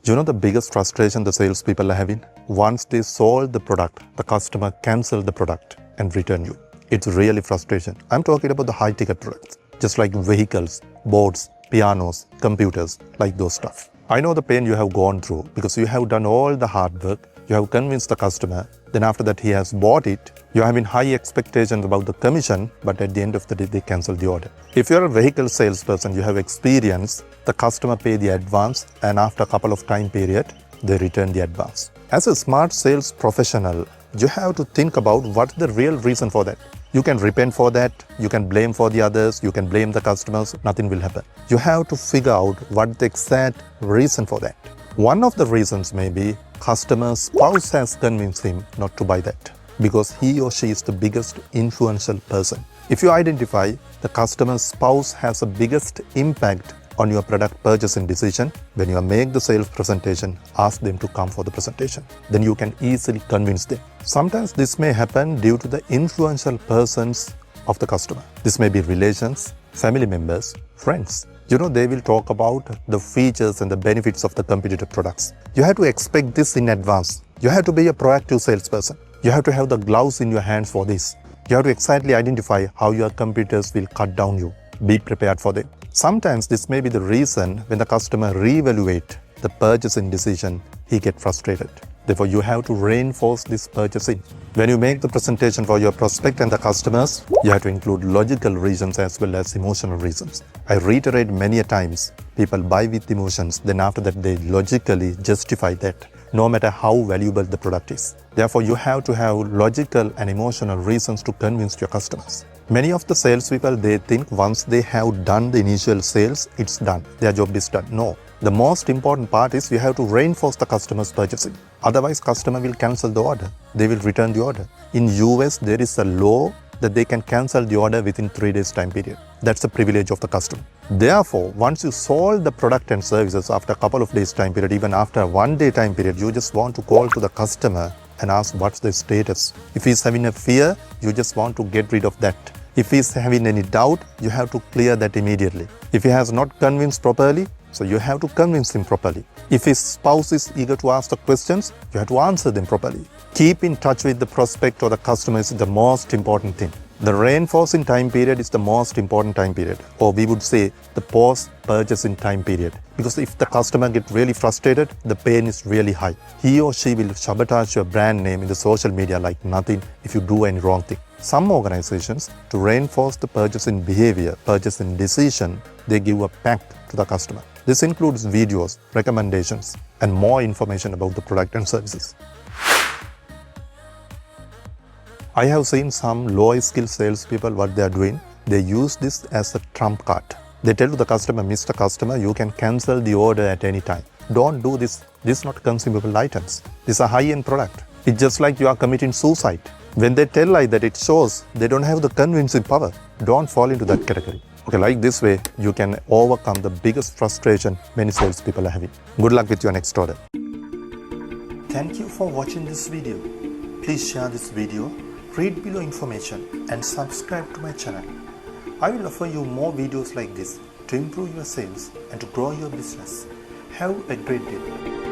You know the biggest frustration the salespeople are having? Once they sold the product, the customer cancel the product and return you. It's really frustration. I'm talking about the high-ticket products, just like vehicles, boats, pianos, computers, like those stuff. I know the pain you have gone through because you have done all the hard work, you have convinced the customer, then after that he has bought it, you have in high expectations about the commission, but at the end of the day they cancel the order. If you're a vehicle salesperson, you have experience, the customer pay the advance and after a couple of time period, they return the advance. As a smart sales professional, you have to think about what's the real reason for that. You can repent for that, you can blame for the others, you can blame the customers, nothing will happen. You have to figure out what the exact reason for that. One of the reasons may be customer's spouse has convinced him not to buy that because he or she is the biggest influential person. If you identify the customer's spouse has the biggest impact on your product purchasing decision, when you make the sales presentation, ask them to come for the presentation. Then you can easily convince them. Sometimes this may happen due to the influential persons of the customer. This may be relations, family members, friends. You know, they will talk about the features and the benefits of the competitive products. You have to expect this in advance. You have to be a proactive salesperson. You have to have the gloves in your hands for this. You have to exactly identify how your competitors will cut down you. Be prepared for them. Sometimes this may be the reason when the customer reevaluate the purchasing decision, he gets frustrated. Therefore, you have to reinforce this purchasing. When you make the presentation for your prospect and the customers, you have to include logical reasons as well as emotional reasons. I reiterate many a times, people buy with emotions, then after that they logically justify that, no matter how valuable the product is. Therefore, you have to have logical and emotional reasons to convince your customers. Many of the salespeople, they think once they have done the initial sales, it's done. Their job is done. No. The most important part is you have to reinforce the customer's purchasing. Otherwise, customer will cancel the order. They will return the order. In US, there is a law that they can cancel the order within 3 days time period. That's the privilege of the customer. Therefore, once you sold the product and services after a couple of days time period, even after 1 day time period, you just want to call to the customer and ask what's the status. If he's having a fear, you just want to get rid of that. If he's having any doubt, you have to clear that immediately. If he has not convinced properly, so you have to convince him properly. If his spouse is eager to ask the questions, you have to answer them properly. Keep in touch with the prospect or the customer is the most important thing. The reinforcing time period is the most important time period, or we would say the post-purchasing time period. Because if the customer gets really frustrated, the pain is really high. He or she will sabotage your brand name in the social media like nothing if you do any wrong thing. Some organizations, to reinforce the purchasing behavior, purchasing decision, they give a pack to the customer. This includes videos, recommendations, and more information about the product and services. I have seen some low-skill salespeople, what they are doing, they use this as a trump card. They tell to the customer, Mr. Customer, you can cancel the order at any time. Don't do this. These are not consumable items. These are high-end product. It's just like you are committing suicide. When they tell like that, it shows they don't have the convincing power. Don't fall into that category. Okay, like this way, you can overcome the biggest frustration many salespeople are having. Good luck with your next order. Thank you for watching this video. Please share this video, read below information and subscribe to my channel. I will offer you more videos like this to improve your sales and to grow your business. Have a great day.